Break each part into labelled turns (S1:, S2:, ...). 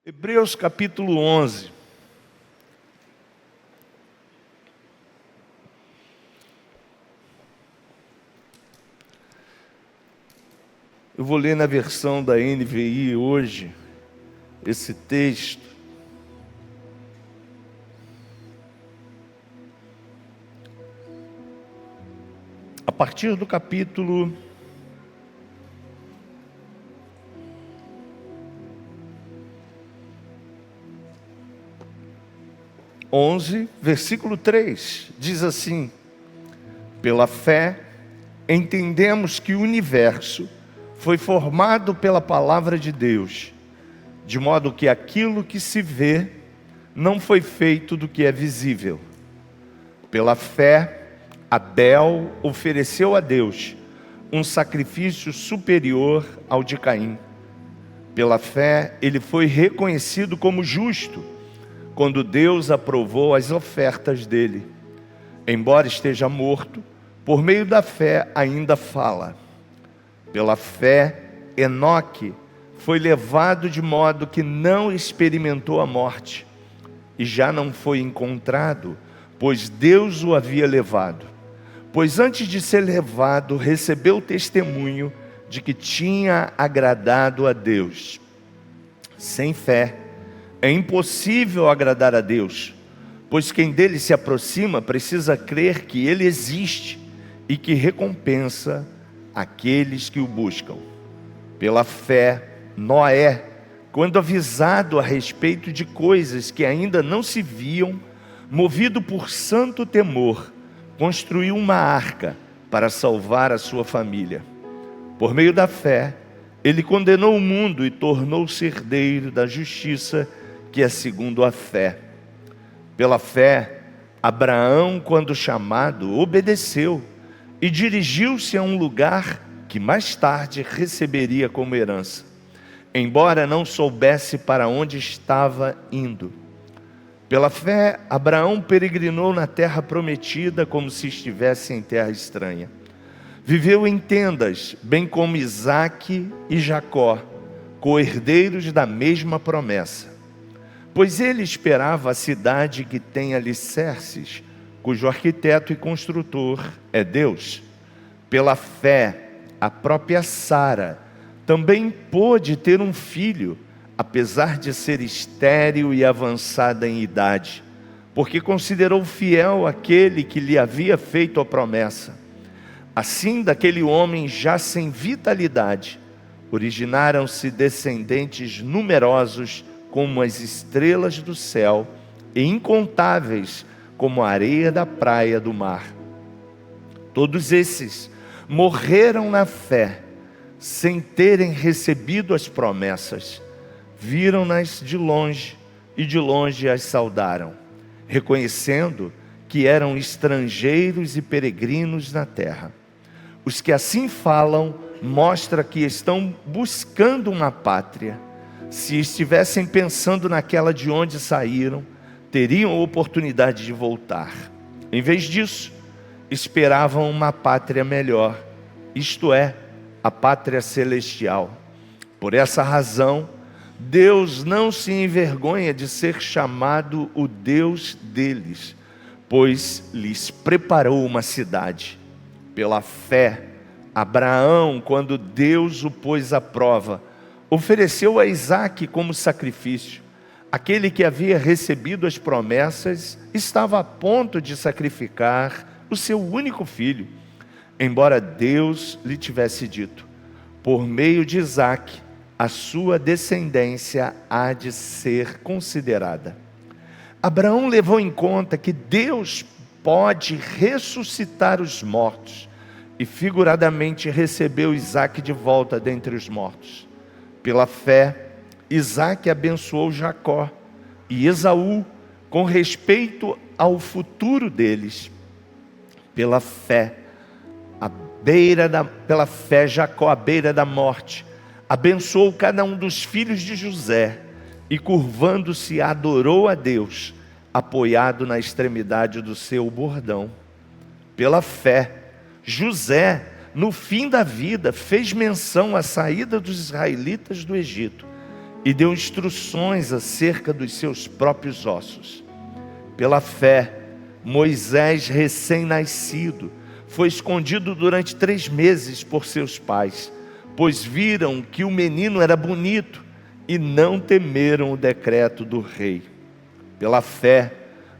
S1: Hebreus capítulo 11. Eu vou ler na versão da NVI hoje, esse texto. A partir do capítulo 11, versículo 3, diz assim: pela fé, entendemos que o universo foi formado pela palavra de Deus, de modo que aquilo que se vê não foi feito do que é visível. Pela fé, Abel ofereceu a Deus um sacrifício superior ao de Caim. Pela fé, ele foi reconhecido como justo, quando Deus aprovou as ofertas dele. Embora esteja morto, por meio da fé ainda fala. Pela fé, Enoque foi levado de modo que não experimentou a morte, e já não foi encontrado, pois Deus o havia levado. Pois antes de ser levado, recebeu o testemunho de que tinha agradado a Deus. Sem fé, é impossível agradar a Deus, pois quem dele se aproxima precisa crer que ele existe e que recompensa aqueles que o buscam. Pela fé, Noé, quando avisado a respeito de coisas que ainda não se viam, movido por santo temor, construiu uma arca para salvar a sua família. Por meio da fé, ele condenou o mundo e tornou-se herdeiro da justiça, que é segundo a fé. Pela fé, Abraão, quando chamado, obedeceu e dirigiu-se a um lugar que mais tarde receberia como herança, embora não soubesse para onde estava indo. Pela fé, Abraão peregrinou na terra prometida como se estivesse em terra estranha. Viveu em tendas, bem como Isaque e Jacó, co-herdeiros da mesma promessa. Pois ele esperava a cidade que tem alicerces, cujo arquiteto e construtor é Deus. Pela fé, a própria Sara também pôde ter um filho, apesar de ser estéril e avançada em idade, porque considerou fiel aquele que lhe havia feito a promessa. Assim, daquele homem já sem vitalidade, originaram-se descendentes numerosos como as estrelas do céu e incontáveis como a areia da praia do mar. Todos esses morreram na fé, sem terem recebido as promessas. Viram-nas de longe e de longe as saudaram, reconhecendo que eram estrangeiros e peregrinos na terra. Os que assim falam mostram que estão buscando uma pátria. Se estivessem pensando naquela de onde saíram, teriam a oportunidade de voltar. Em vez disso, esperavam uma pátria melhor, isto é, a pátria celestial. Por essa razão, Deus não se envergonha de ser chamado o Deus deles, pois lhes preparou uma cidade. Pela fé, Abraão, quando Deus o pôs à prova, ofereceu a Isaque como sacrifício. Aquele que havia recebido as promessas estava a ponto de sacrificar o seu único filho, embora Deus lhe tivesse dito: por meio de Isaque, a sua descendência há de ser considerada. Abraão levou em conta que Deus pode ressuscitar os mortos e figuradamente recebeu Isaque de volta dentre os mortos. Pela fé, Isaque abençoou Jacó e Esaú com respeito ao futuro deles. Pela fé, Jacó, à beira da morte, abençoou cada um dos filhos de José e, curvando-se, adorou a Deus, apoiado na extremidade do seu bordão. Pela fé, José, no fim da vida, fez menção à saída dos israelitas do Egito e deu instruções acerca dos seus próprios ossos. Pela fé, Moisés, recém-nascido, foi escondido durante 3 meses por seus pais, pois viram que o menino era bonito e não temeram o decreto do rei. Pela fé,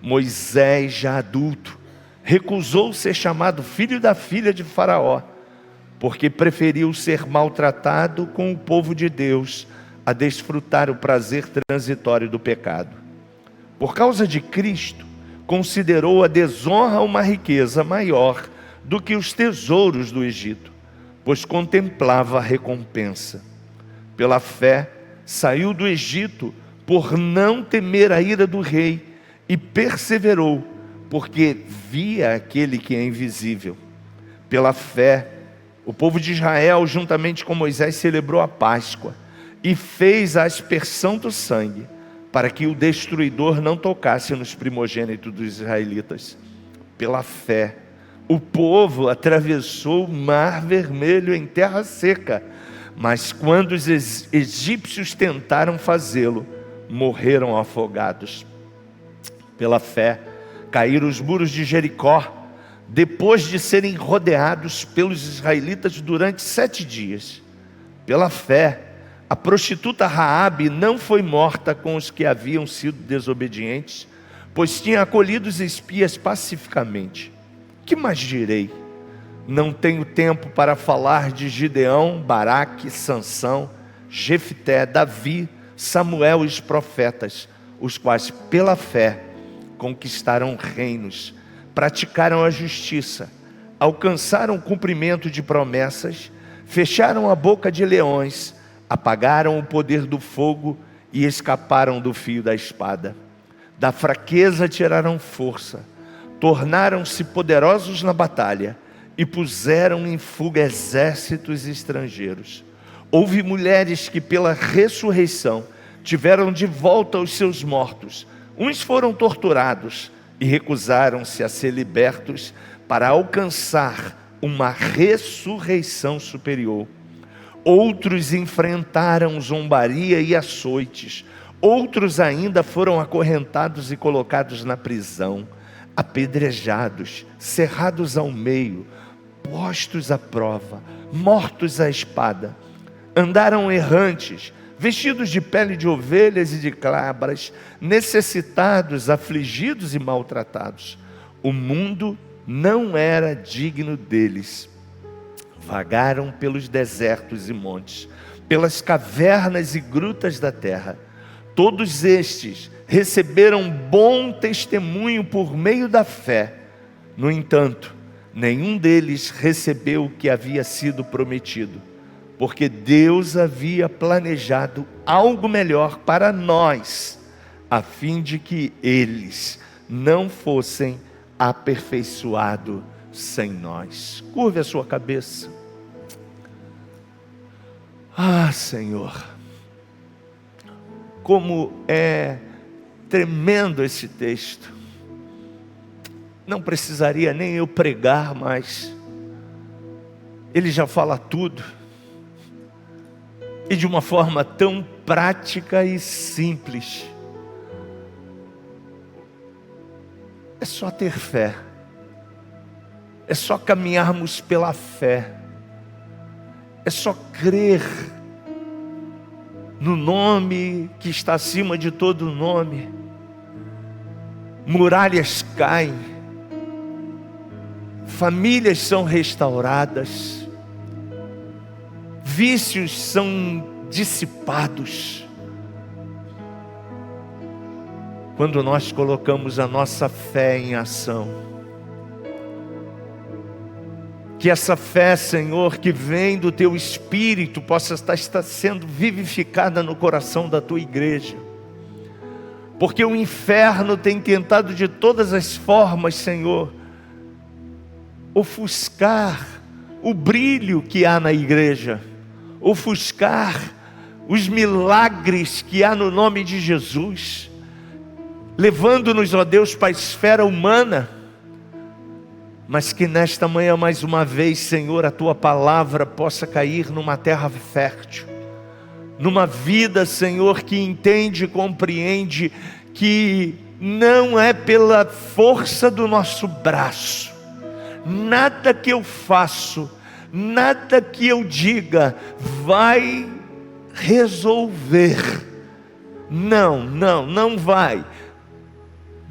S1: Moisés, já adulto, recusou ser chamado filho da filha de Faraó, porque preferiu ser maltratado com o povo de Deus a desfrutar o prazer transitório do pecado. Por causa de Cristo, considerou a desonra uma riqueza maior do que os tesouros do Egito, pois contemplava a recompensa. Pela fé, saiu do Egito por não temer a ira do rei e perseverou, porque via aquele que é invisível. Pela fé, o povo de Israel, juntamente com Moisés, celebrou a Páscoa e fez a aspersão do sangue, para que o destruidor não tocasse nos primogênitos dos israelitas. Pela fé, o povo atravessou o Mar Vermelho em terra seca, mas quando os egípcios tentaram fazê-lo, morreram afogados. Pela fé, caíram os muros de Jericó, depois de serem rodeados pelos israelitas durante 7 dias. Pela fé, a prostituta Raabe não foi morta com os que haviam sido desobedientes, pois tinha acolhido os espias pacificamente. Que mais direi? Não tenho tempo para falar de Gideão, Baraque, Sansão, Jefté, Davi, Samuel e os profetas, os quais pela fé conquistaram reinos, praticaram a justiça, alcançaram o cumprimento de promessas, fecharam a boca de leões, apagaram o poder do fogo e escaparam do fio da espada. Da fraqueza tiraram força, tornaram-se poderosos na batalha e puseram em fuga exércitos estrangeiros. Houve mulheres que pela ressurreição tiveram de volta os seus mortos. Uns foram torturados e recusaram-se a ser libertos para alcançar uma ressurreição superior. Outros enfrentaram zombaria e açoites. Outros ainda foram acorrentados e colocados na prisão, apedrejados, cerrados ao meio, postos à prova, mortos à espada. Andaram errantes, vestidos de pele de ovelhas e de cabras, necessitados, afligidos e maltratados. O mundo não era digno deles. Vagaram pelos desertos e montes, pelas cavernas e grutas da terra. Todos estes receberam bom testemunho por meio da fé. No entanto, nenhum deles recebeu o que havia sido prometido, porque Deus havia planejado algo melhor para nós, a fim de que eles não fossem aperfeiçoados sem nós. Curve a sua cabeça. Ah, Senhor, como é tremendo esse texto. Não precisaria nem eu pregar mais. Ele já fala tudo. E de uma forma tão prática e simples. É só ter fé. É só caminharmos pela fé. É só crer no nome que está acima de todo nome. Muralhas caem. Famílias são restauradas. Vícios são dissipados. Quando nós colocamos a nossa fé em ação. Que essa fé, Senhor, que vem do Teu Espírito, possa estar sendo vivificada no coração da Tua igreja. Porque o inferno tem tentado de todas as formas, Senhor, ofuscar o brilho que há na igreja, ofuscar os milagres que há no nome de Jesus, levando-nos, ó Deus, para a esfera humana. Mas que nesta manhã, mais uma vez, Senhor, a Tua palavra possa cair numa terra fértil, numa vida, Senhor, que entende e compreende que não é pela força do nosso braço, nada que eu faço, nada que eu diga vai resolver. Não vai.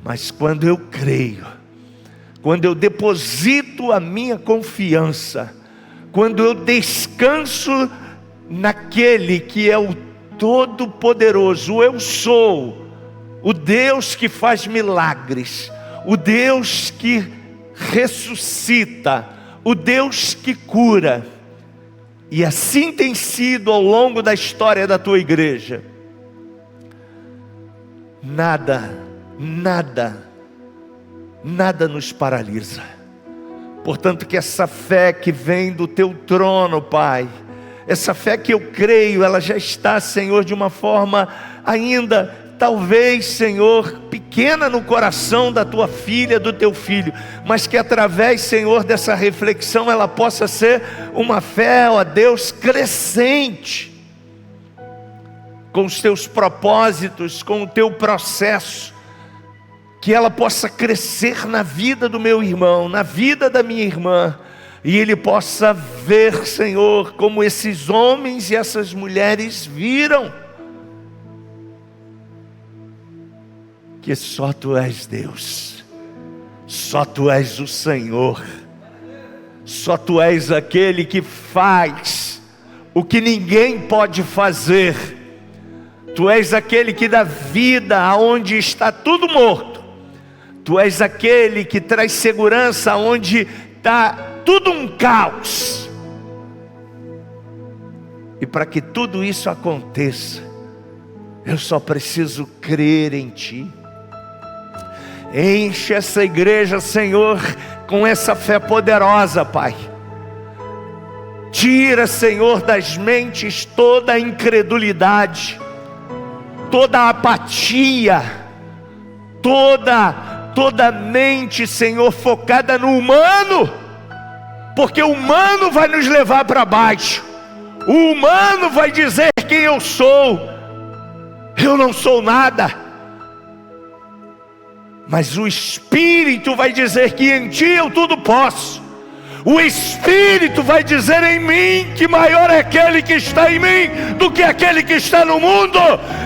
S1: Mas quando eu creio, quando eu deposito a minha confiança, quando eu descanso naquele que é o Todo-Poderoso, o Eu Sou, o Deus que faz milagres, o Deus que ressuscita, o Deus que cura. E assim tem sido ao longo da história da tua igreja. Nada nos paralisa. Portanto, que essa fé que vem do teu trono, Pai, essa fé que eu creio, ela já está, Senhor, de uma forma ainda, talvez, Senhor, pequena no coração da tua filha, do teu filho, mas que através, Senhor, dessa reflexão, ela possa ser uma fé, ó Deus, crescente, com os teus propósitos, com o teu processo, que ela possa crescer na vida do meu irmão, na vida da minha irmã, e ele possa ver, Senhor, como esses homens e essas mulheres viram, que só Tu és Deus, só Tu és o Senhor, só Tu és aquele que faz o que ninguém pode fazer. Tu és aquele que dá vida aonde está tudo morto. Tu és aquele que traz segurança onde está tudo um caos. E para que tudo isso aconteça, eu só preciso crer em Ti. Enche essa igreja, Senhor, com essa fé poderosa, Pai. Tira, Senhor, das mentes toda a incredulidade, toda a apatia, toda mente, Senhor, focada no humano, porque o humano vai nos levar para baixo, o humano vai dizer quem eu sou. Eu não sou nada, mas o Espírito vai dizer que em Ti eu tudo posso. O Espírito vai dizer em mim que maior é aquele que está em mim do que aquele que está no mundo,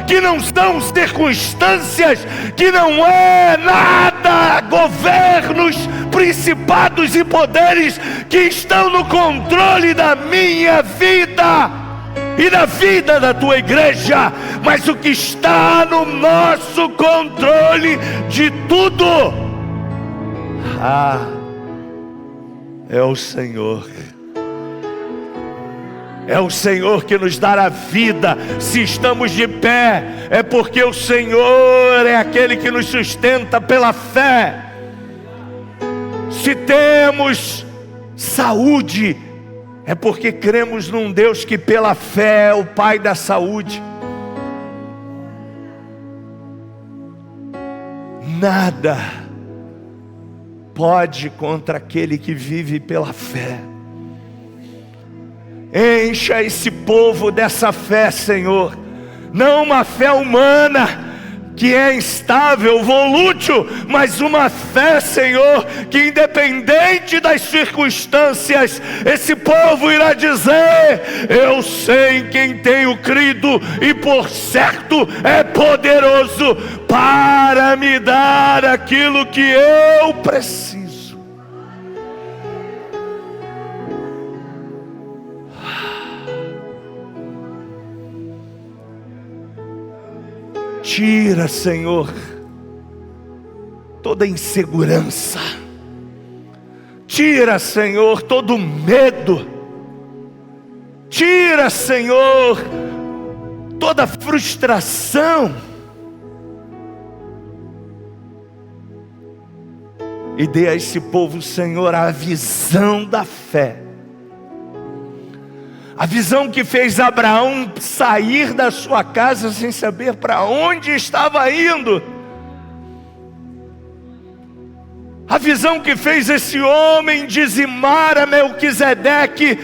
S1: que não são circunstâncias, que não é nada, governos, principados e poderes que estão no controle da minha vida e da vida da tua igreja, mas o que está no nosso controle de tudo, é o Senhor. É o Senhor que nos dá a vida. Se estamos de pé, é porque o Senhor é aquele que nos sustenta pela fé. Se temos saúde, é porque cremos num Deus que pela fé é o Pai da saúde. Nada pode contra aquele que vive pela fé. Encha esse povo dessa fé, Senhor. Não uma fé humana que é instável, volútil, mas uma fé, Senhor, que independente das circunstâncias, esse povo irá dizer: eu sei em quem tenho crido, e por certo é poderoso para me dar aquilo que eu preciso. Tira, Senhor, toda insegurança. Tira, Senhor, todo medo. Tira, Senhor, toda frustração. E dê a esse povo, Senhor, a visão da fé. A visão que fez Abraão sair da sua casa sem saber para onde estava indo. A visão que fez esse homem dizimar a Melquisedeque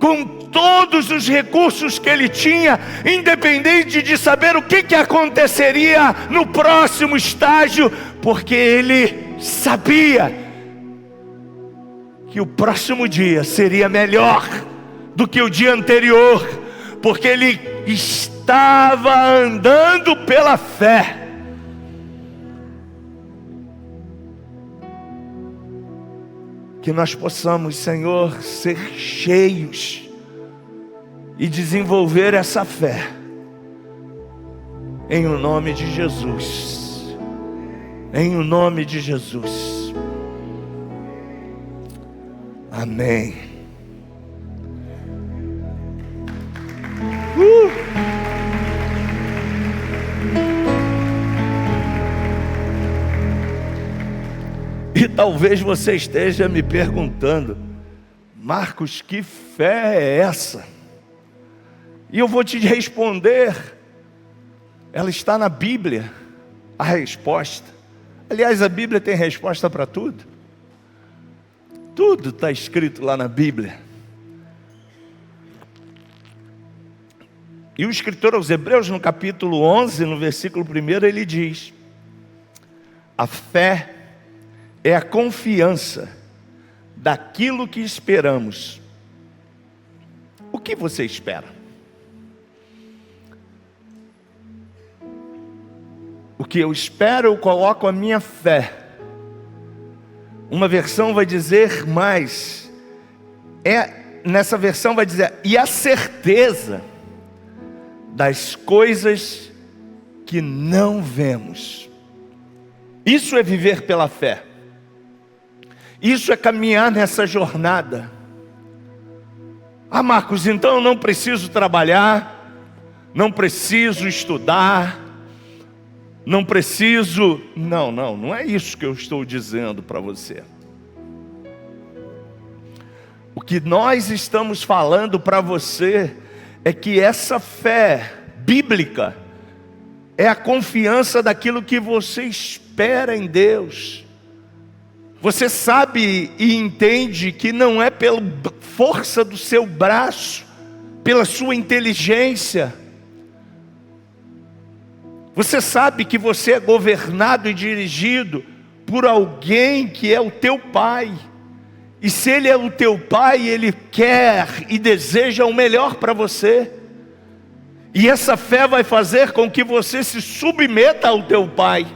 S1: com todos os recursos que ele tinha, independente de saber o que aconteceria no próximo estágio, porque ele sabia que o próximo dia seria melhor do que o dia anterior, porque ele estava andando pela fé. Que nós possamos, Senhor, ser cheios e desenvolver essa fé, em o nome de Jesus, em o nome de Jesus, amém. E talvez você esteja me perguntando: Marcos, que fé é essa? E eu vou te responder, ela está na Bíblia, a resposta. Aliás, a Bíblia tem resposta para tudo. Tudo está escrito lá na Bíblia. E o escritor aos Hebreus, no capítulo 11, no versículo 1, ele diz: a fé é a confiança daquilo que esperamos. O que você espera? O que eu espero, eu coloco a minha fé. Uma versão vai dizer mais, nessa versão vai dizer, e a certeza das coisas que não vemos. Isso é viver pela fé. Isso é caminhar nessa jornada. Ah, Marcos, então eu não preciso trabalhar, não preciso estudar, não preciso... Não é isso que eu estou dizendo para você. O que nós estamos falando para você é que essa fé bíblica é a confiança daquilo que você espera em Deus. Você sabe e entende que não é pela força do seu braço, pela sua inteligência. Você sabe que você é governado e dirigido por alguém que é o teu pai. E se ele é o teu pai, ele quer e deseja o melhor para você. E essa fé vai fazer com que você se submeta ao teu pai,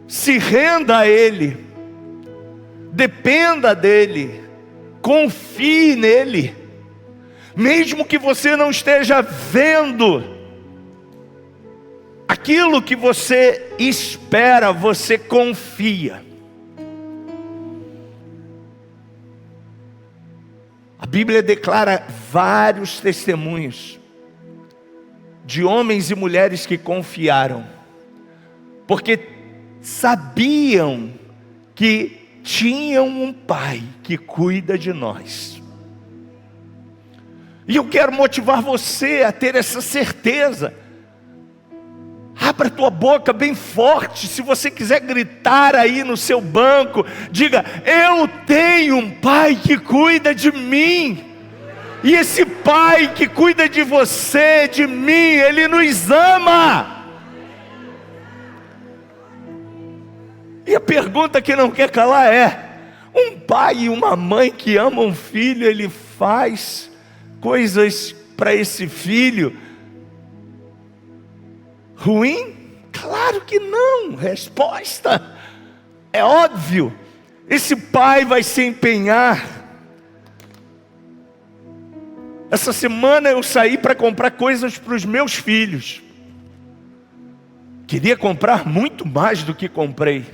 S1: se renda a ele, dependa dele, confie nele, mesmo que você não esteja vendo aquilo que você espera, você confia. A Bíblia declara vários testemunhos de homens e mulheres que confiaram, porque sabiam que tinham um pai que cuida de nós. E eu quero motivar você a ter essa certeza. Abra a tua boca bem forte. Se você quiser gritar aí no seu banco, diga: eu tenho um pai que cuida de mim. E esse pai que cuida de você, de mim, ele nos ama. E a pergunta que não quer calar é: um pai e uma mãe que amam um filho, ele faz coisas para esse filho ruim? Claro que não. Resposta é óbvio. Esse pai vai se empenhar. Essa semana eu saí para comprar coisas para os meus filhos. Queria comprar muito mais do que comprei,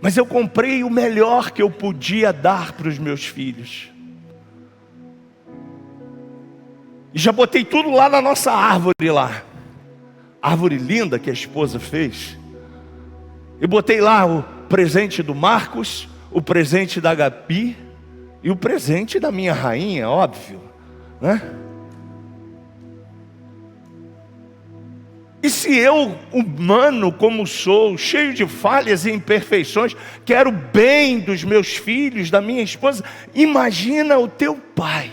S1: mas eu comprei o melhor que eu podia dar para os meus filhos. E já botei tudo lá na nossa árvore lá. Árvore linda que a esposa fez. E botei lá o presente do Marcos, o presente da Gabi e o presente da minha rainha, óbvio, né? E se eu, humano como sou, cheio de falhas e imperfeições, quero o bem dos meus filhos, da minha esposa, imagina o teu pai,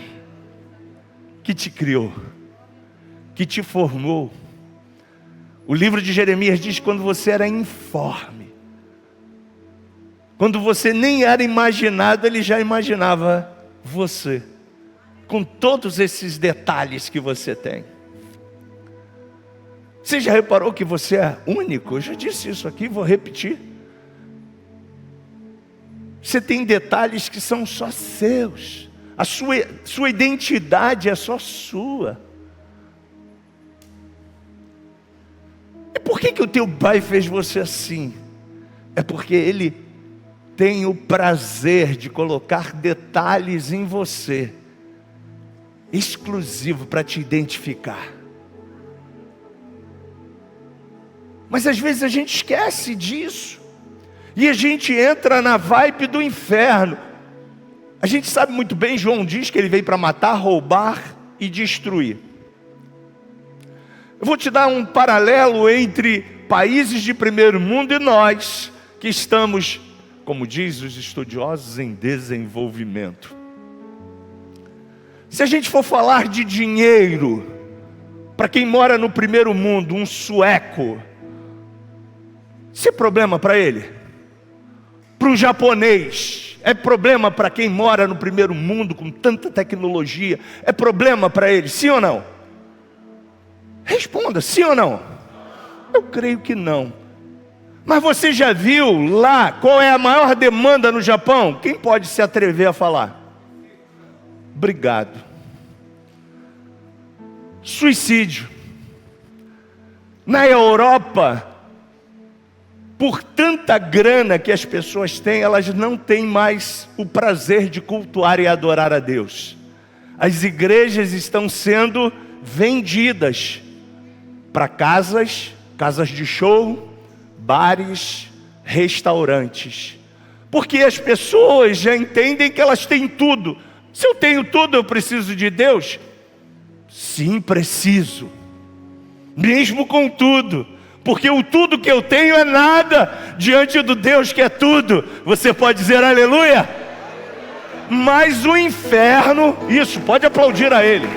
S1: que te criou, que te formou. O livro de Jeremias diz que quando você era informe, quando você nem era imaginado, ele já imaginava você, com todos esses detalhes que você tem. Você já reparou que você é único? Eu já disse isso aqui, vou repetir. Você tem detalhes que são só seus. A sua identidade é só sua. E por que o teu pai fez você assim? É porque ele tem o prazer de colocar detalhes em você, exclusivo para te identificar. Mas às vezes a gente esquece disso. E a gente entra na vibe do inferno. A gente sabe muito bem, João diz que ele veio para matar, roubar e destruir. Eu vou te dar um paralelo entre países de primeiro mundo e nós, que estamos, como diz os estudiosos, em desenvolvimento. Se a gente for falar de dinheiro, para quem mora no primeiro mundo, um sueco, isso é problema para ele? Para um japonês, é problema para quem mora no primeiro mundo com tanta tecnologia? É problema para ele, sim ou não? Responda, sim ou não? Eu creio que não. Mas você já viu lá qual é a maior demanda no Japão? Quem pode se atrever a falar? Obrigado. Suicídio. Na Europa, por tanta grana que as pessoas têm, elas não têm mais o prazer de cultuar e adorar a Deus. As igrejas estão sendo vendidas para casas de show, bares, restaurantes. Porque as pessoas já entendem que elas têm tudo. Se eu tenho tudo, eu preciso de Deus? Sim, preciso. Mesmo com tudo. Porque o tudo que eu tenho é nada diante do Deus que é tudo. Você pode dizer aleluia? Mas o inferno, isso, pode aplaudir a ele.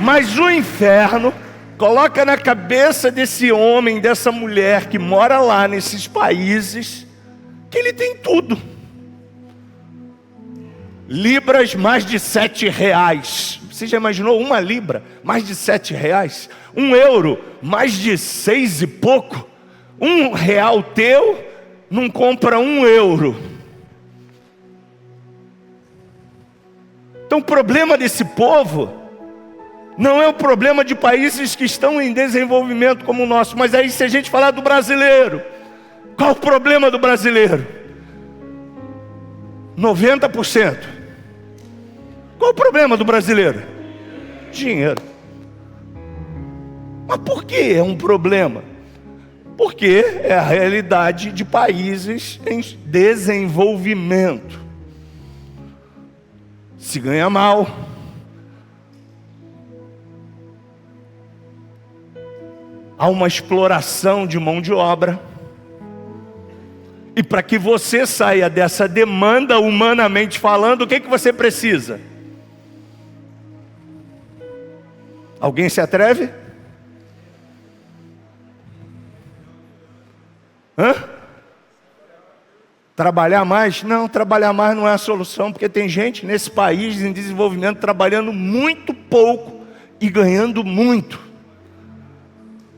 S1: Mas o inferno coloca na cabeça desse homem, dessa mulher que mora lá nesses países, que ele tem tudo. Libras mais de R$7. Você já imaginou uma libra? Mais de R$7. €1, mais de 6 e pouco. R$1 teu não compra €1. Então o problema desse povo não é o problema de países que estão em desenvolvimento como o nosso. Mas aí se a gente falar do brasileiro, qual o problema do brasileiro? 90%. Qual o problema do brasileiro? Dinheiro. Mas por que é um problema? Porque é a realidade de países em desenvolvimento. Se ganha mal. Há uma exploração de mão de obra. E para que você saia dessa demanda, humanamente falando, o que você precisa? Alguém se atreve? Trabalhar mais? Não, trabalhar mais não é a solução, porque tem gente nesse país em desenvolvimento trabalhando muito pouco e ganhando muito.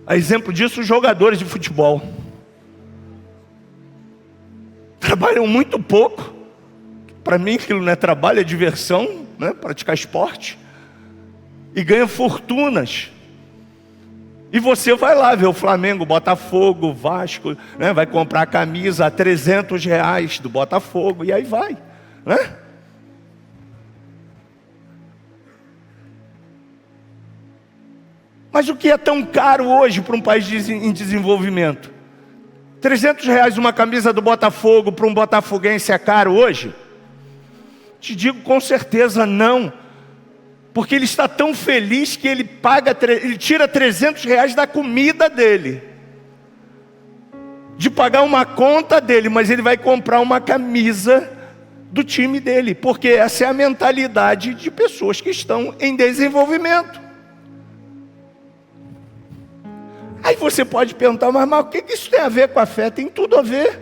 S1: A exemplo disso, os jogadores de futebol trabalham muito pouco. Para mim aquilo não é trabalho, é diversão, né? Praticar esporte. E ganha fortunas. E você vai lá ver o Flamengo, Botafogo, o Vasco, né? Vai comprar a camisa a R$300 do Botafogo, e aí vai, né? Mas o que é tão caro hoje para um país em desenvolvimento? R$300 uma camisa do Botafogo para um botafoguense é caro hoje? Te digo com certeza não. Porque ele está tão feliz que ele ele tira R$300 da comida dele, de pagar uma conta dele, mas ele vai comprar uma camisa do time dele, porque essa é a mentalidade de pessoas que estão em desenvolvimento. Aí você pode perguntar, mas o que isso tem a ver com a fé? Tem tudo a ver.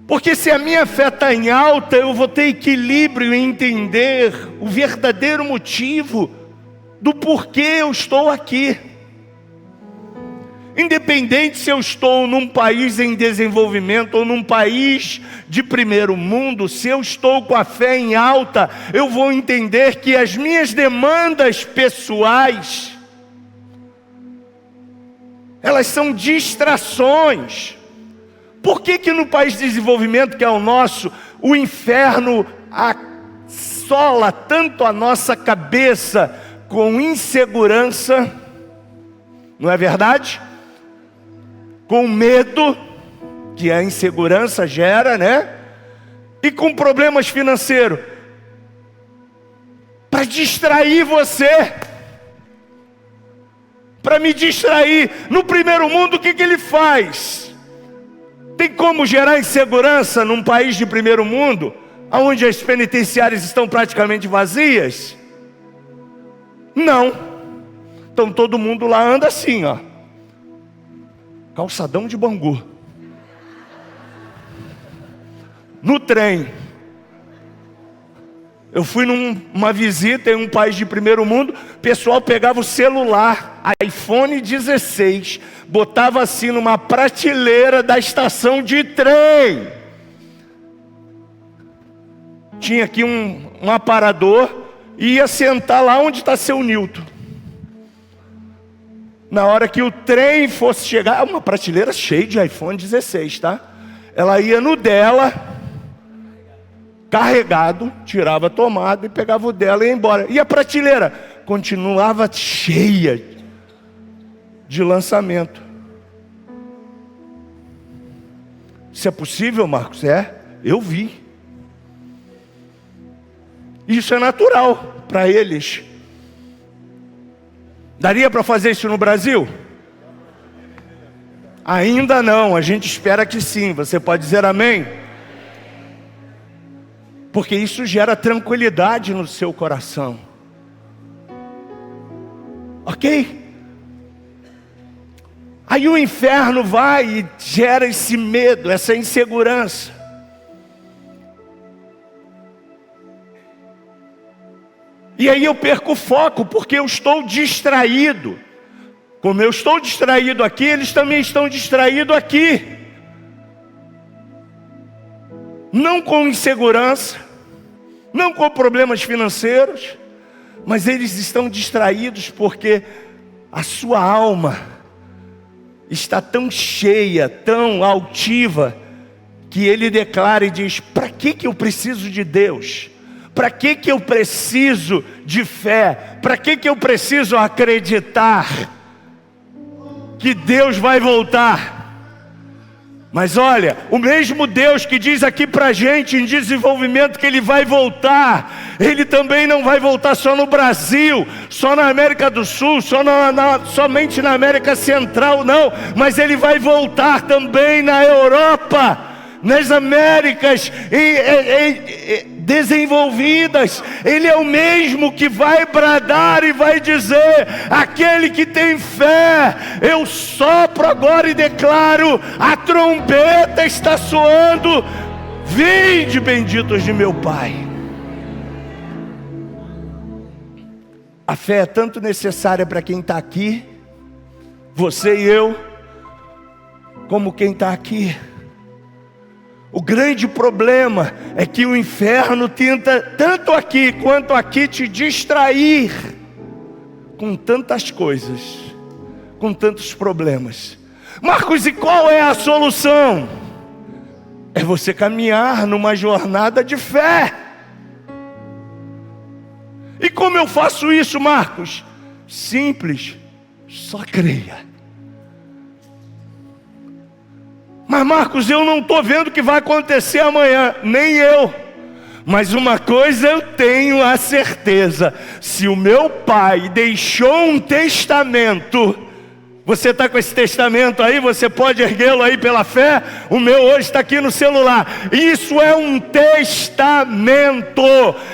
S1: Porque se a minha fé está em alta, eu vou ter equilíbrio em entender o verdadeiro motivo do porquê eu estou aqui. Independente se eu estou num país em desenvolvimento ou num país de primeiro mundo, se eu estou com a fé em alta, eu vou entender que as minhas demandas pessoais, elas são distrações. Por que no país de desenvolvimento, que é o nosso, o inferno assola tanto a nossa cabeça com insegurança, não é verdade? Com medo, que a insegurança gera, né? E com problemas financeiros, para distrair você, para me distrair. No primeiro mundo, o que ele faz? Tem como gerar insegurança num país de primeiro mundo, onde as penitenciárias estão praticamente vazias? Não. Então todo mundo lá anda assim, ó, calçadão de Bangu, no trem. Eu fui numa visita em um país de primeiro mundo, o pessoal pegava o celular, iPhone 16, botava assim numa prateleira da estação de trem. Tinha aqui um aparador, e ia sentar lá onde está seu Newton. Na hora que o trem fosse chegar, uma prateleira cheia de iPhone 16, tá? Ela ia no dela, carregado, tirava a tomada e pegava o dela e ia embora. E a prateleira continuava cheia de lançamento. Isso é possível, Marcos? É, eu vi. Isso é natural para eles. Daria para fazer isso no Brasil? Ainda não, a gente espera que sim. Você pode dizer amém? Porque isso gera tranquilidade no seu coração. Ok? Aí o inferno vai e gera esse medo, essa insegurança. E aí eu perco o foco, porque eu estou distraído. Como eu estou distraído aqui, eles também estão distraídos aqui. Não com insegurança, não com problemas financeiros, mas eles estão distraídos porque a sua alma está tão cheia, tão altiva, que ele declara e diz: para que eu preciso de Deus? Para que eu preciso de fé? Para que eu preciso acreditar que Deus vai voltar? Mas olha, o mesmo Deus que diz aqui pra gente em desenvolvimento que Ele vai voltar, Ele também não vai voltar só no Brasil, só na América do Sul, somente na América Central, não. Mas Ele vai voltar também na Europa, nas Américas desenvolvidas. Ele é o mesmo que vai bradar e vai dizer: aquele que tem fé, eu sopro agora e declaro, a trombeta está soando, vinde benditos de meu Pai. A fé é tanto necessária para quem está aqui, você e eu, como quem está aqui. O grande problema é que o inferno tenta, tanto aqui quanto aqui, te distrair com tantas coisas, com tantos problemas. Marcos, e qual é a solução? É você caminhar numa jornada de fé. E como eu faço isso, Marcos? Simples, só creia. Mas Marcos, eu não estou vendo o que vai acontecer amanhã. Nem eu. Mas uma coisa eu tenho a certeza: se o meu pai deixou um testamento, você está com esse testamento aí? Você pode erguê-lo aí pela fé? O meu hoje está aqui no celular. Isso é um testamento.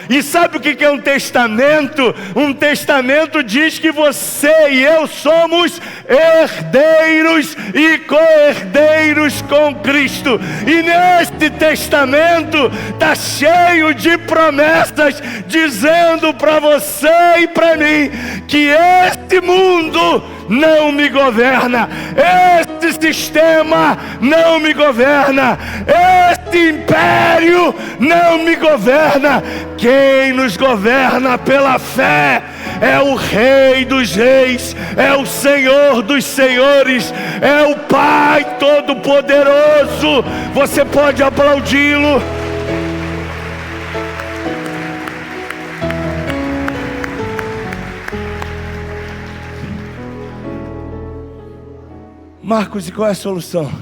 S1: E sabe o que é um testamento? Um testamento diz que você e eu somos herdeiros e co-herdeiros com Cristo. E nesse testamento está cheio de promessas, dizendo para você e para mim que este mundo não me governa, este sistema não me governa, este império não me governa. Quem nos governa pela fé é o Rei dos Reis, é o Senhor dos Senhores, é o Pai Todo-Poderoso. Você pode aplaudi-lo. Marcos, e qual é a solução?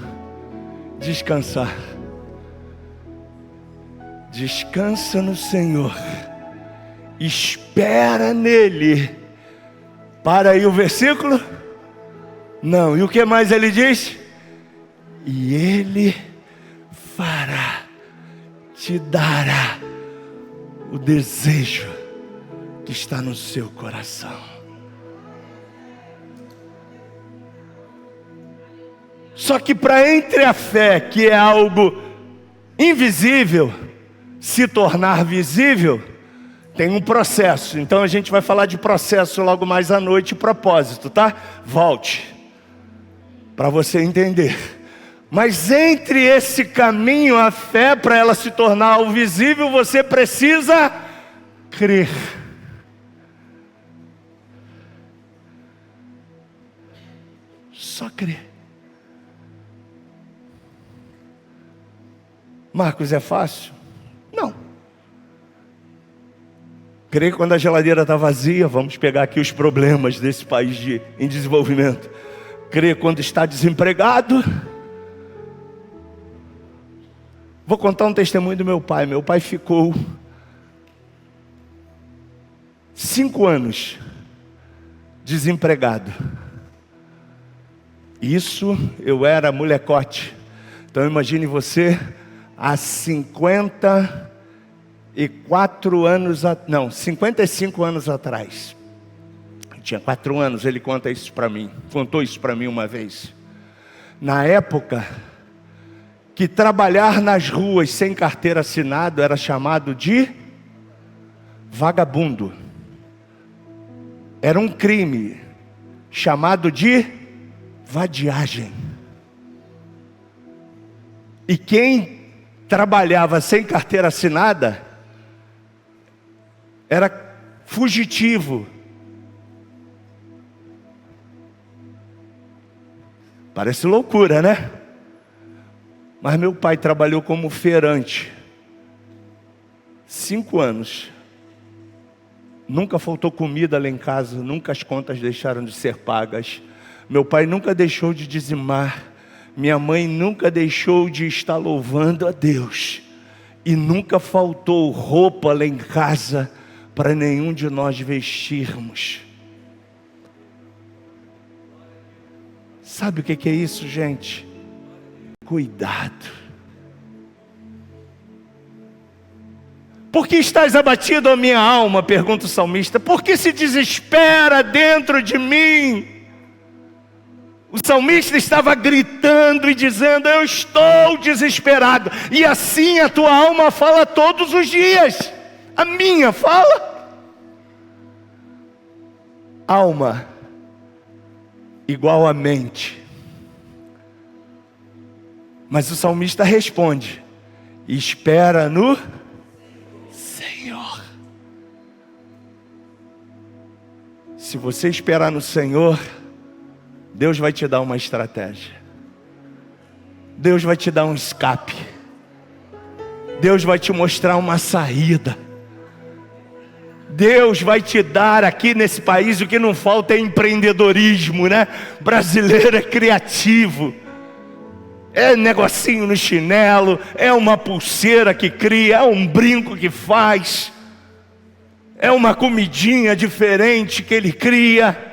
S1: Descansar. Descansa no Senhor, espera nele. Para aí o versículo? Não, e o que mais ele diz? E ele fará, te dará o desejo que está no seu coração. Só que para entre a fé, que é algo invisível, se tornar visível, tem um processo. Então a gente vai falar de processo logo mais à noite, propósito, tá? Volte, para você entender. Mas entre esse caminho, a fé, para ela se tornar algo visível, você precisa crer. Só crer. Marcos, é fácil? Não. Crer quando a geladeira está vazia. Vamos pegar aqui os problemas desse país em desenvolvimento. Crer quando está desempregado. Vou contar um testemunho do meu pai. Meu pai ficou 5 anos desempregado. Isso, eu era molecote. Então imagine você, há 55 anos atrás. Eu tinha 4 anos, ele contou isso para mim uma vez. Na época que trabalhar nas ruas sem carteira assinada era chamado de vagabundo. Era um crime chamado de vadiagem. E quem trabalhava sem carteira assinada era fugitivo. Parece loucura, né? Mas meu pai trabalhou como feirante 5 anos. Nunca faltou comida lá em casa, nunca as contas deixaram de ser pagas. Meu pai nunca deixou de dizimar. Minha mãe nunca deixou de estar louvando a Deus. E nunca faltou roupa lá em casa para nenhum de nós vestirmos. Sabe o que é isso, gente? Cuidado. Por que estás abatido, a minha alma? Pergunta o salmista. Por que se desespera dentro de mim? O salmista estava gritando e dizendo: eu estou desesperado. E assim a tua alma fala todos os dias. A minha fala. Alma igual a mente. Mas o salmista responde: espera no Senhor. Se você esperar no Senhor, Deus vai te dar uma estratégia. Deus vai te dar um escape. Deus vai te mostrar uma saída. Deus vai te dar aqui nesse país, o que não falta é empreendedorismo, né? Brasileiro é criativo. é negocinho no chinelo, é uma pulseira que cria, é um brinco que faz, é uma comidinha diferente que ele cria.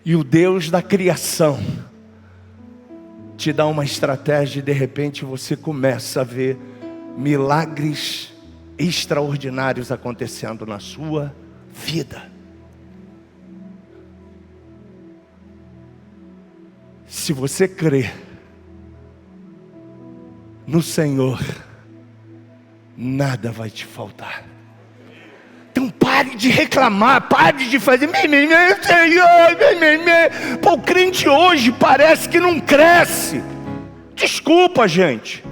S1: E o Deus da criação te dá uma estratégia e de repente você começa a ver milagres extraordinários acontecendo na sua vida. Se você crer no Senhor, nada vai te faltar. Então pare de reclamar, pare de fazer Pô, o crente hoje parece que não cresce. Desculpa, gente.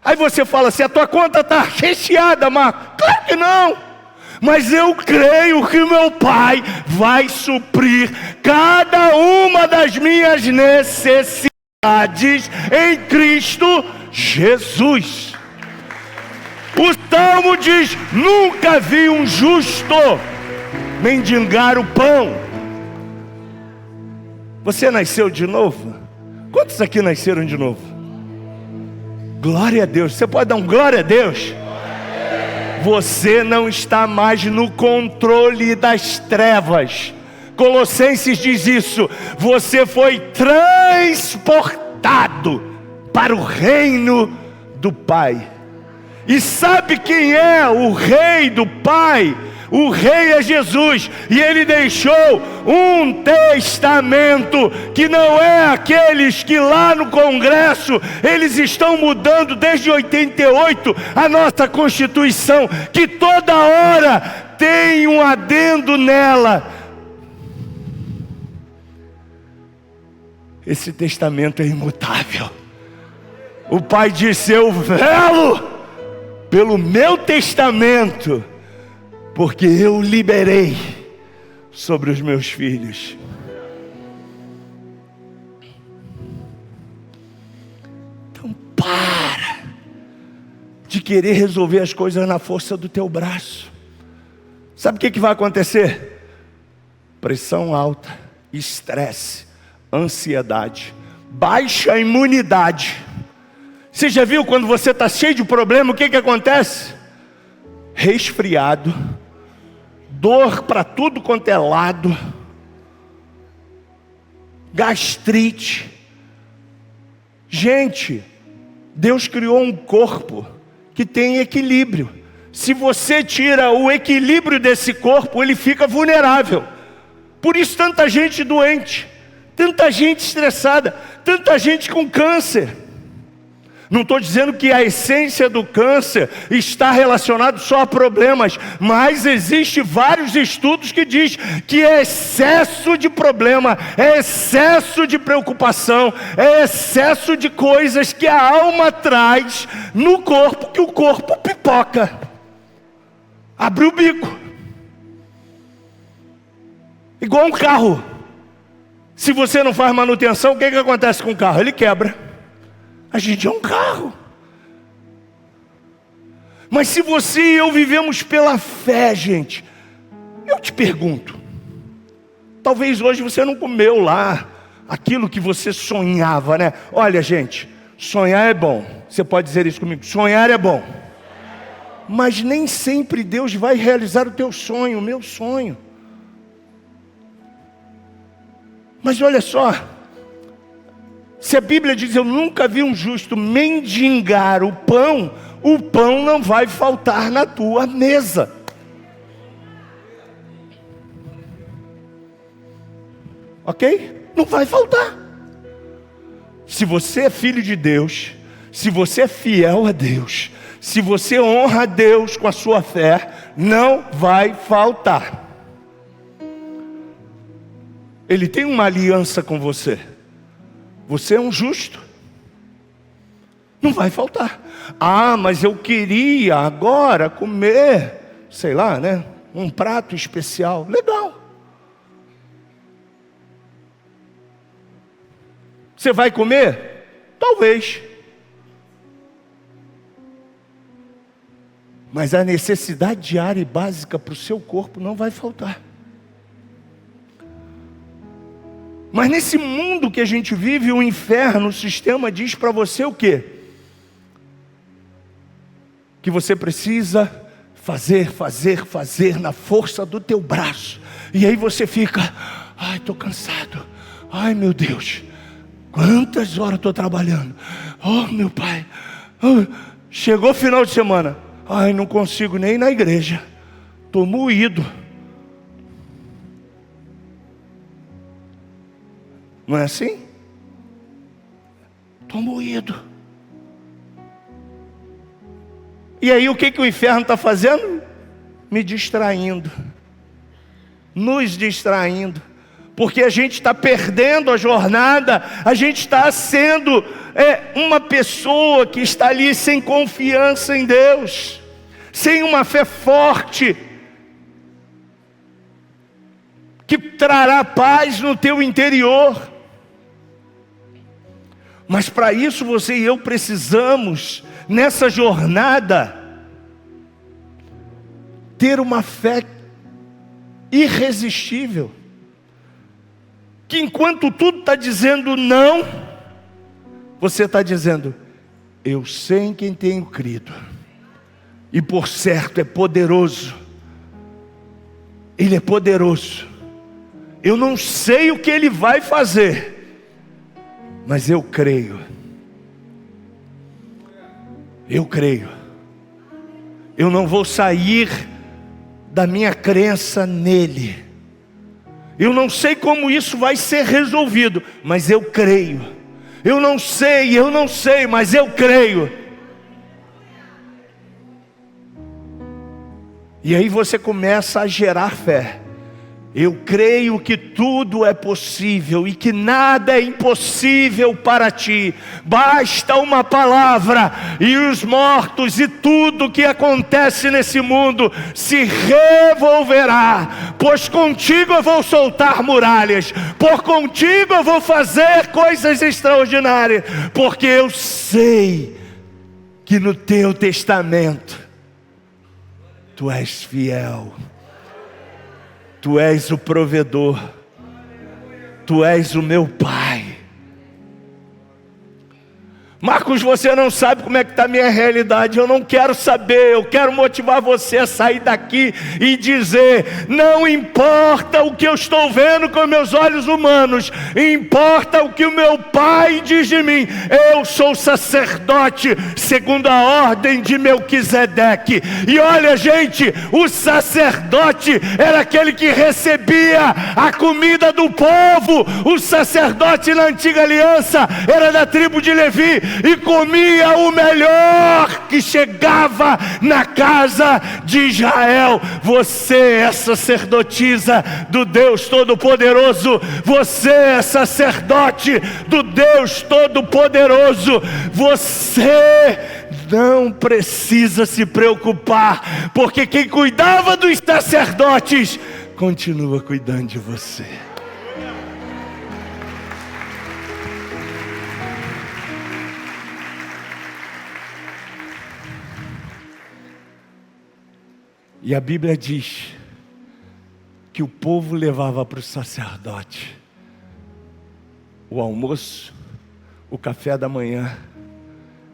S1: Aí você fala assim, a tua conta está recheada, Marco. Claro que não. Mas eu creio que o meu Pai vai suprir cada uma das minhas necessidades em Cristo Jesus. O Salmo diz, nunca vi um justo mendigar o pão. Você nasceu de novo? Quantos aqui nasceram de novo? Glória a Deus. Você pode dar um glória a Deus? Você não está mais no controle das trevas. Colossenses diz isso. Você foi transportado para o reino do Pai. E sabe quem é o rei do Pai? O rei é Jesus, e ele deixou um testamento que não é aqueles que lá no Congresso eles estão mudando desde 88 a nossa Constituição, que toda hora tem um adendo nela. Esse testamento é imutável. O Pai disse, eu velo pelo meu testamento, porque eu liberei sobre os meus filhos. Então para de querer resolver as coisas na força do teu braço. Sabe o que vai acontecer? Pressão alta, estresse, ansiedade, baixa imunidade. Você já viu quando você está cheio de problema, o que acontece? Resfriado, dor para tudo quanto é lado, gastrite. Gente, Deus criou um corpo que tem equilíbrio. Se você tira o equilíbrio desse corpo, ele fica vulnerável. Por isso tanta gente doente, tanta gente estressada, tanta gente com câncer. Não estou dizendo que a essência do câncer está relacionado só a problemas, mas existe vários estudos que diz que é excesso de problema, é excesso de preocupação, é excesso de coisas que a alma traz no corpo, que o corpo pipoca, abre o bico. Igual um carro. Se você não faz manutenção, o que acontece com o carro? Ele quebra. A gente é um carro. Mas se você e eu vivemos pela fé, gente, eu te pergunto, talvez hoje você não comeu lá aquilo que você sonhava, né? Olha, gente, sonhar é bom. Você pode dizer isso comigo, sonhar é bom. Mas nem sempre Deus vai realizar o teu sonho, o meu sonho. Mas olha só, se a Bíblia diz, eu nunca vi um justo mendigar o pão não vai faltar na tua mesa. Ok? Não vai faltar. Se você é filho de Deus, se você é fiel a Deus, se você honra a Deus com a sua fé, não vai faltar. Ele tem uma aliança com você. Você é um justo. Não vai faltar. Ah, mas eu queria agora comer, sei lá, né? Um prato especial. Legal. Você vai comer? Talvez. Mas a necessidade diária e básica para o seu corpo não vai faltar. Mas nesse mundo que a gente vive, o inferno, o sistema diz para você o quê? Que você precisa fazer na força do teu braço. E aí você fica, ai, estou cansado. Ai, meu Deus, quantas horas estou trabalhando. Oh, meu pai. Oh, chegou o final de semana. Ai, não consigo nem ir na igreja. Estou moído. Não é assim? Estou moído. E aí o que o inferno está fazendo? Me distraindo. Nos distraindo. Porque a gente está perdendo a jornada. A gente está sendo uma pessoa que está ali sem confiança em Deus. Sem uma fé forte. Que trará paz no teu interior. Mas para isso você e eu precisamos, nessa jornada, ter uma fé irresistível. Que enquanto tudo está dizendo não, você está dizendo, eu sei em quem tenho crido. E por certo é poderoso. Ele é poderoso. Eu não sei o que Ele vai fazer. Mas eu creio. Eu creio. Eu não vou sair da minha crença nele. Eu não sei como isso vai ser resolvido, mas eu creio. Eu não sei, mas eu creio. E aí você começa a gerar fé. Eu creio que tudo é possível e que nada é impossível para ti. Basta uma palavra e os mortos e tudo que acontece nesse mundo se revolverá. Pois contigo eu vou soltar muralhas. Por contigo eu vou fazer coisas extraordinárias. Porque eu sei que no teu testamento tu és fiel. Tu és o provedor. Tu és o meu Pai. Marcos, você não sabe como é que está a minha realidade. Eu não quero saber. Eu quero motivar você a sair daqui e dizer, não importa o que eu estou vendo com meus olhos humanos, importa o que o meu Pai diz de mim. Eu sou sacerdote segundo a ordem de Melquisedeque. E olha, gente, o sacerdote era aquele que recebia a comida do povo. O sacerdote na antiga aliança era da tribo de Levi e comia o melhor que chegava na casa de Israel. Você é sacerdotisa do Deus Todo-Poderoso. Você é sacerdote do Deus Todo-Poderoso. Você não precisa se preocupar, porque quem cuidava dos sacerdotes continua cuidando de você. E a Bíblia diz que o povo levava para o sacerdote o almoço, o café da manhã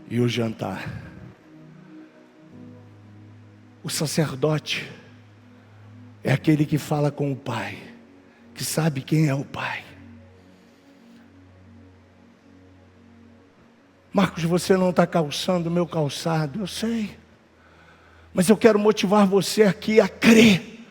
S1: e o jantar. O sacerdote é aquele que fala com o Pai, que sabe quem é o Pai. Marcos, você não está calçando o meu calçado, eu sei. Mas eu quero motivar você aqui a crer.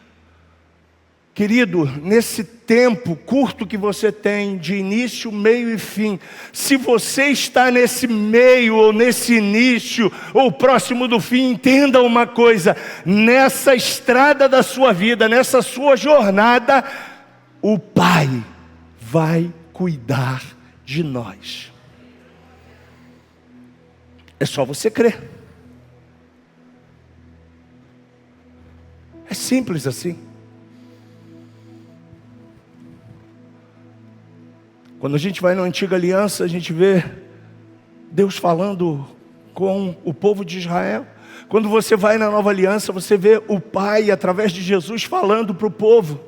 S1: Querido, nesse tempo curto que você tem, de início, meio e fim, se você está nesse meio, ou nesse início, ou próximo do fim, entenda uma coisa: nessa estrada da sua vida, nessa sua jornada, o Pai vai cuidar de nós. É só você crer. É simples assim. Quando a gente vai na antiga aliança, a gente vê Deus falando com o povo de Israel. Quando você vai na nova aliança, você vê o Pai, através de Jesus, falando para o povo.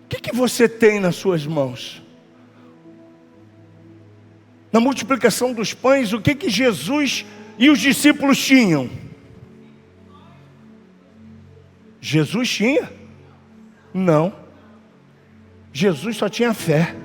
S1: O que você tem nas suas mãos? Na multiplicação dos pães, o que Jesus e os discípulos tinham? Jesus tinha? Não. Jesus só tinha fé.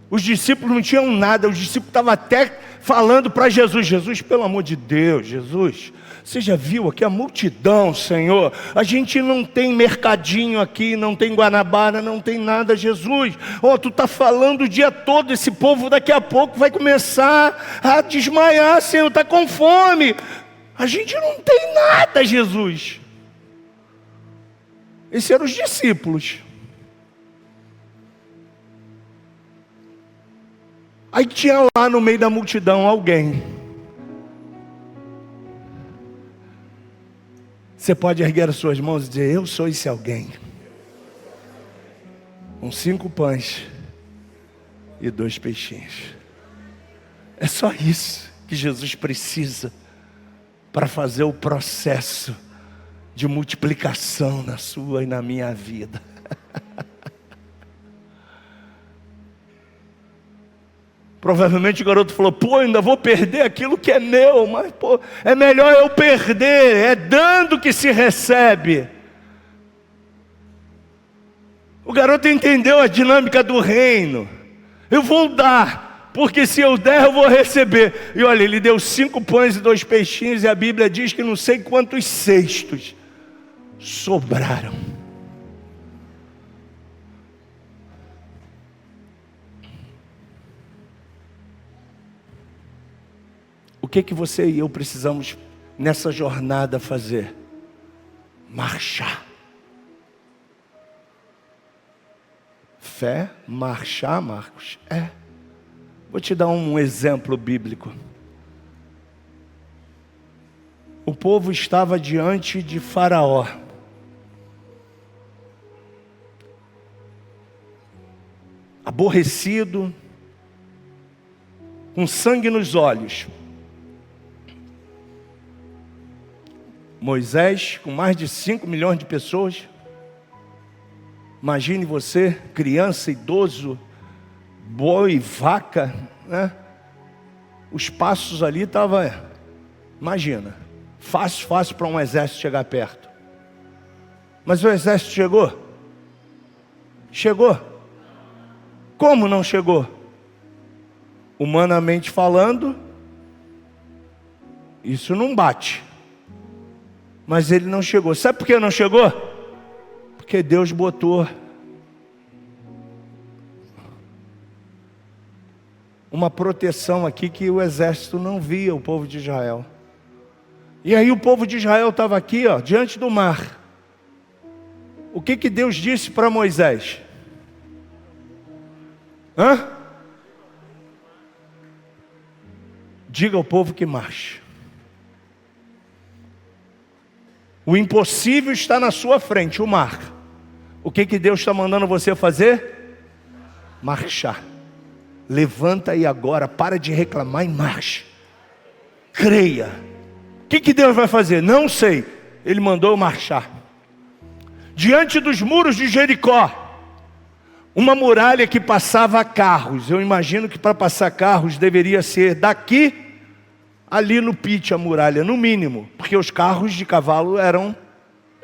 S1: Os discípulos não tinham nada. Os discípulos estavam até falando para Jesus: Jesus, pelo amor de Deus, Jesus, você já viu aqui a multidão, Senhor? A gente não tem mercadinho aqui, não tem Guanabara, não tem nada, Jesus. Tu está falando o dia todo, esse povo daqui a pouco vai começar a desmaiar, Senhor, está com fome. A gente não tem nada, Jesus. Esses eram os discípulos. Aí tinha lá no meio da multidão alguém. Você pode erguer as suas mãos e dizer: eu sou esse alguém. Com 5 pães e 2 peixinhos. É só isso que Jesus precisa para fazer o processo de multiplicação na sua e na minha vida. Provavelmente o garoto falou: pô, ainda vou perder aquilo que é meu, mas pô, é melhor eu perder, é dando que se recebe. O garoto entendeu a dinâmica do reino. Eu vou dar, porque se eu der eu vou receber. E olha, ele deu 5 pães e 2 peixinhos, e a Bíblia diz que não sei quantos cestos sobraram. O que você e eu precisamos nessa jornada fazer? Marchar. Fé, marchar, Marcos? Vou te dar um exemplo bíblico. O povo estava diante de Faraó. Aborrecido, com sangue nos olhos. Moisés, com mais de 5 milhões de pessoas. Imagine você, criança, idoso, boi, vaca, né? Os passos ali estavam, imagina, fácil para um exército chegar perto. Mas o exército chegou? Chegou? Como não chegou? Humanamente falando, isso não bate. Mas ele não chegou. Sabe por que não chegou? Porque Deus botou uma proteção aqui que o exército não via, o povo de Israel. E aí o povo de Israel estava aqui, diante do mar. O que Deus disse para Moisés? Diga ao povo que marche. O impossível está na sua frente, o mar. O que Deus está mandando você fazer? Marchar. Levanta aí agora, para de reclamar e marche. Creia. O que Deus vai fazer? Não sei. Ele mandou eu marchar. Diante dos muros de Jericó, uma muralha que passava carros. Eu imagino que para passar carros deveria ser daqui ali no pit a muralha, no mínimo, porque os carros de cavalo eram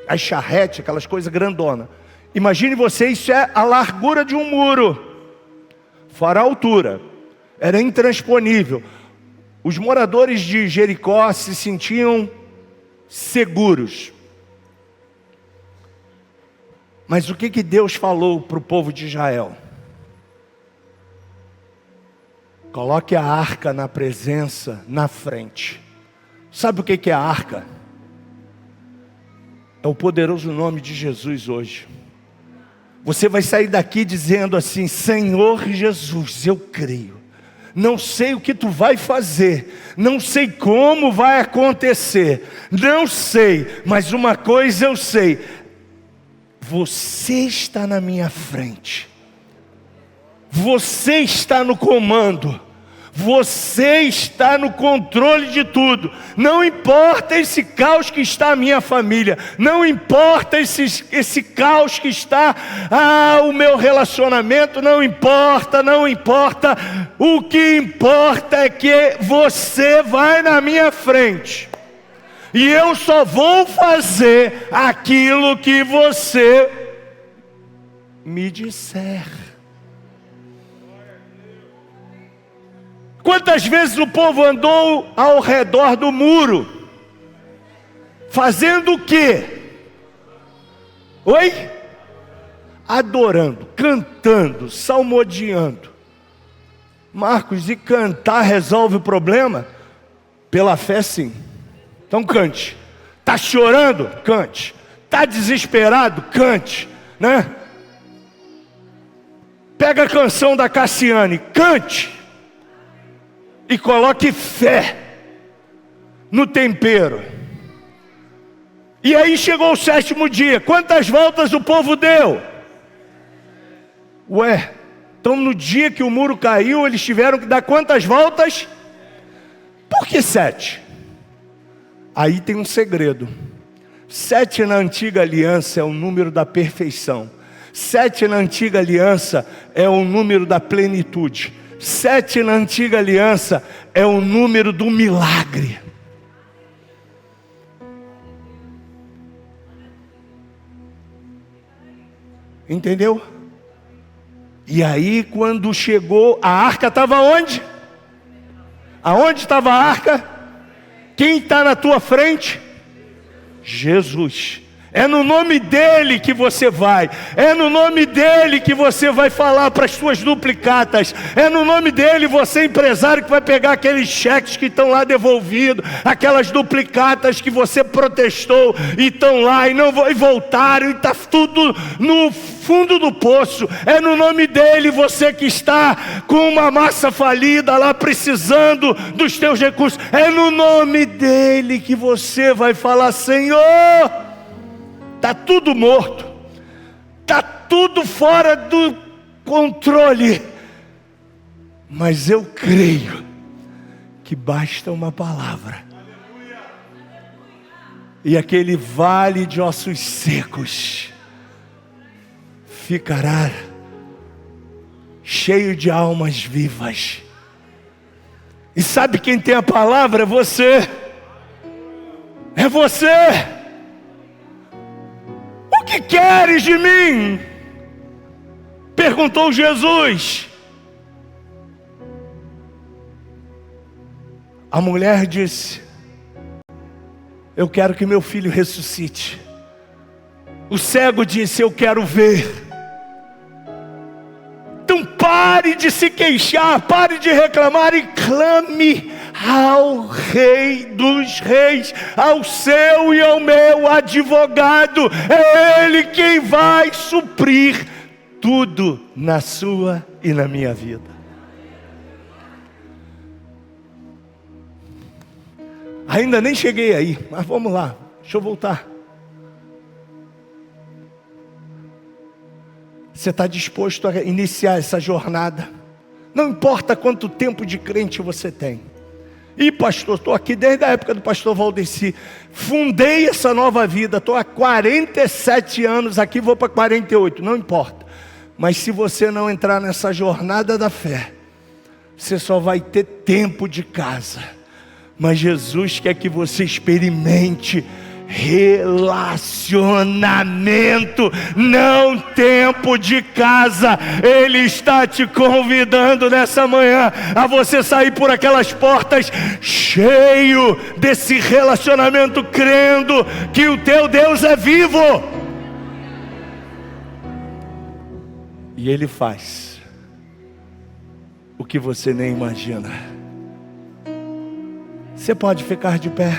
S1: as charretes, aquelas coisas grandonas. Imagine você, isso é a largura de um muro, fora a altura, era intransponível. Os moradores de Jericó se sentiam seguros. Mas o que Deus falou para o povo de Israel? Coloque a arca na presença, na frente. Sabe o que é a arca? É o poderoso nome de Jesus hoje. Você vai sair daqui dizendo assim: Senhor Jesus, eu creio. Não sei o que tu vai fazer, não sei como vai acontecer, não sei, mas uma coisa eu sei: você está na minha frente. Você está no comando. Você está no controle de tudo. Não importa esse caos que está a minha família. Não importa esse caos que está o meu relacionamento. Não importa, não importa. O que importa é que você vai na minha frente. E eu só vou fazer aquilo que você me disser. Quantas vezes o povo andou ao redor do muro? Fazendo o quê? Oi? Adorando, cantando, salmodiando. Marcos, e cantar resolve o problema? Pela fé, sim. Então cante. Está chorando? Cante. Está desesperado? Cante. Né? Pega a canção da Cassiane, cante. E coloque fé no tempero. E aí chegou o 7º dia. Quantas voltas o povo deu? Ué, então no dia que o muro caiu, eles tiveram que dar quantas voltas? Por que 7? Aí tem um segredo. 7 na antiga aliança é o número da perfeição. 7 na antiga aliança é o número da plenitude. 7 na antiga aliança é o número do milagre. Entendeu? E aí quando chegou, a arca estava onde? Aonde estava a arca? Quem está na tua frente? Jesus. É no nome dele que você vai. É no nome dele que você vai falar para as suas duplicatas. É no nome dele, você empresário, que vai pegar aqueles cheques que estão lá devolvidos, aquelas duplicatas que você protestou e estão lá e voltaram e está tudo no fundo do poço. É no nome dele, você que está com uma massa falida lá precisando dos teus recursos. É no nome dele que você vai falar: Senhor, está tudo morto, está tudo fora do controle, mas eu creio que basta uma palavra, e aquele vale de ossos secos ficará cheio de almas vivas. E sabe quem tem a palavra? É você. É você. O que queres de mim? Perguntou Jesus. A mulher disse: eu quero que meu filho ressuscite. O cego disse: eu quero ver. Então pare de se queixar, pare de reclamar e clame ao Rei dos Reis, ao seu e ao meu advogado. É Ele quem vai suprir tudo na sua e na minha vida. Ainda nem cheguei aí, mas vamos lá, deixa eu voltar. Você está disposto a iniciar essa jornada? Não importa quanto tempo de crente você tem. E pastor, estou aqui desde a época do pastor Valdeci. Fundei essa nova vida, estou há 47 anos aqui, vou para 48, não importa. Mas se você não entrar nessa jornada da fé, você só vai ter tempo de casa. Mas Jesus quer que você experimente relacionamento, não tempo de casa. Ele está te convidando nessa manhã a você sair por aquelas portas cheio desse relacionamento, crendo que o teu Deus é vivo. E Ele faz o que você nem imagina. Você pode ficar de pé.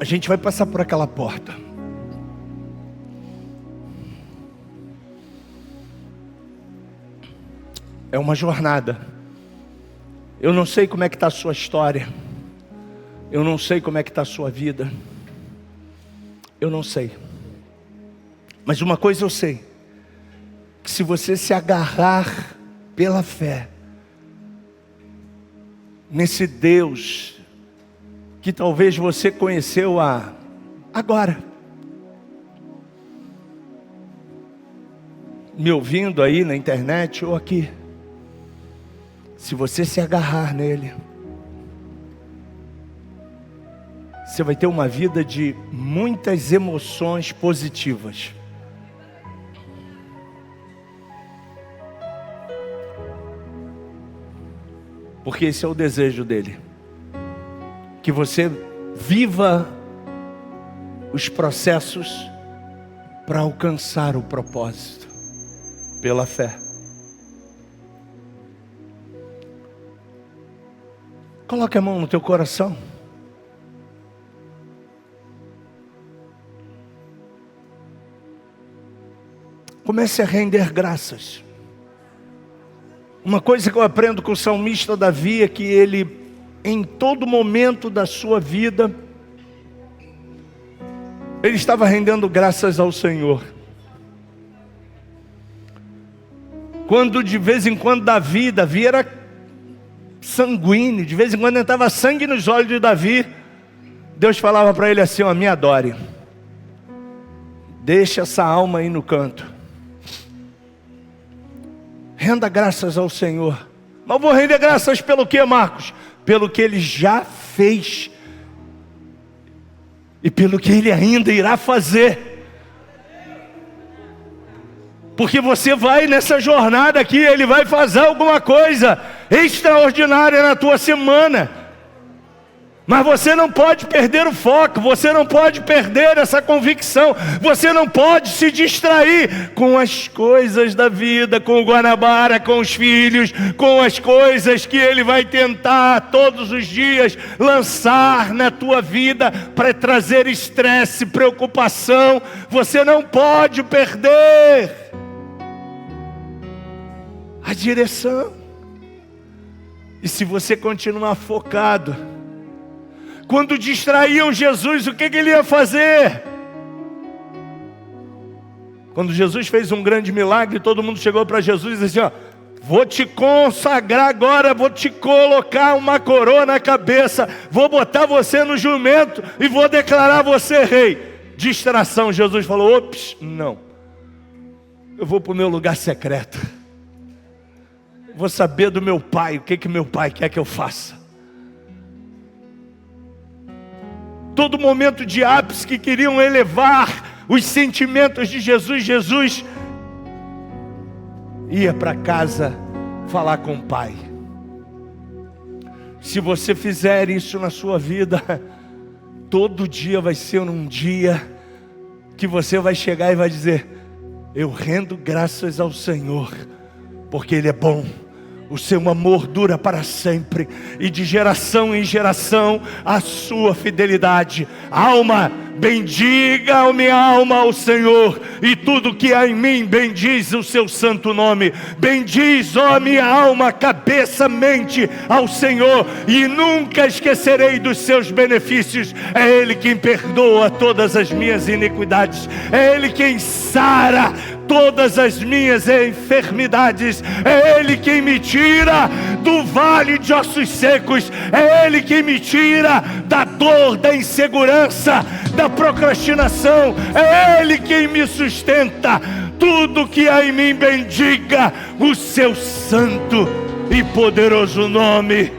S1: gente vai passar por aquela porta. É uma jornada. Eu não sei como é que está a sua história. Eu não sei como é que está a sua vida. Eu não sei. Mas uma coisa eu sei. Que se você se agarrar pela fé nesse Deus que talvez você conheceu agora, me ouvindo aí na internet ou aqui, se você se agarrar nele, você vai ter uma vida de muitas emoções positivas. Porque esse é o desejo dele. Que você viva os processos para alcançar o propósito. Pela fé. Coloque a mão no teu coração. Comece a render graças. Uma coisa que eu aprendo com o salmista Davi é que ele, em todo momento da sua vida, ele estava rendendo graças ao Senhor. Quando de vez em quando Davi era sanguíneo, de vez em quando entrava sangue nos olhos de Davi, Deus falava para ele assim: ó, me adore, deixa essa alma aí no canto. Renda graças ao Senhor. Mas vou render graças pelo que, Marcos? Pelo que Ele já fez. E pelo que Ele ainda irá fazer. Porque você vai nessa jornada aqui, Ele vai fazer alguma coisa extraordinária na tua semana. Mas você não pode perder o foco, você não pode perder essa convicção, você não pode se distrair com as coisas da vida, com o Guanabara, com os filhos, com as coisas que ele vai tentar todos os dias lançar na tua vida para trazer estresse, preocupação. Você não pode perder a direção. E se você continuar focado, quando distraíam Jesus, o que ele ia fazer? Quando Jesus fez um grande milagre, todo mundo chegou para Jesus e disse assim: ó, vou te consagrar agora, vou te colocar uma coroa na cabeça, vou botar você no jumento e vou declarar você rei. Distração. Jesus falou: ops, não, eu vou para o meu lugar secreto, vou saber do meu pai, o que meu pai quer que eu faça. Todo momento de ápice que queriam elevar os sentimentos de Jesus, Jesus ia para casa falar com o Pai. Se você fizer isso na sua vida, todo dia vai ser um dia que você vai chegar e vai dizer: eu rendo graças ao Senhor, porque Ele é bom. O seu amor dura para sempre, e de geração em geração a sua fidelidade. Alma, bendiga a minha alma ao Senhor, e tudo que há em mim bendiz o seu santo nome. Bendiz, ó minha alma, cabeça, mente ao Senhor, e nunca esquecerei dos seus benefícios. É Ele quem perdoa todas as minhas iniquidades, é Ele quem sara todas as minhas enfermidades, é Ele quem me tira do vale de ossos secos, é Ele quem me tira da dor, da insegurança, da procrastinação, é Ele quem me sustenta. Tudo que há em mim bendiga o seu santo e poderoso nome.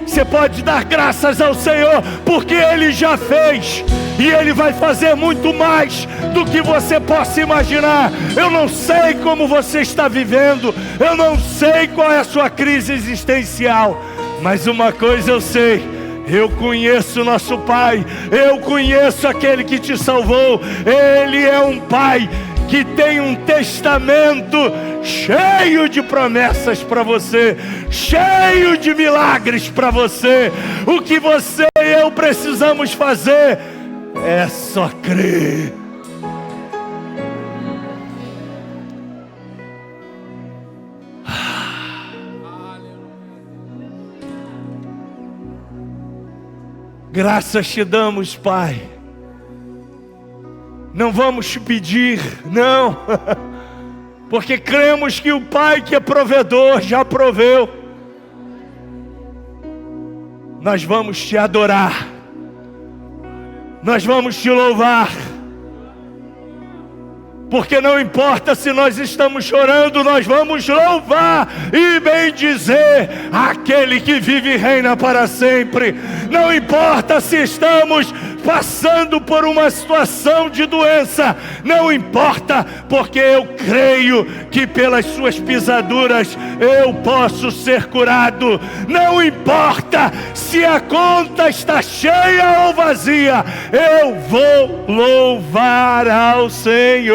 S1: Você pode dar graças ao Senhor, porque Ele já fez, e Ele vai fazer muito mais do que você possa imaginar. Eu não sei como você está vivendo, eu não sei qual é a sua crise existencial, mas uma coisa eu sei: eu conheço o nosso Pai, eu conheço aquele que te salvou. Ele é um Pai que tem um testamento cheio de promessas para você, cheio de milagres para você. O que você e eu precisamos fazer é só crer. Graças te damos, Pai. Não vamos te pedir, não, porque cremos que o Pai que é provedor já proveu. Nós vamos te adorar, nós vamos te louvar, porque não importa se nós estamos chorando, nós vamos louvar e bendizer aquele que vive e reina para sempre. Não importa se estamos passando por uma situação de doença, não importa, porque eu creio que pelas suas pisaduras eu posso ser curado. Não importa se a conta está cheia ou vazia, eu vou louvar ao Senhor.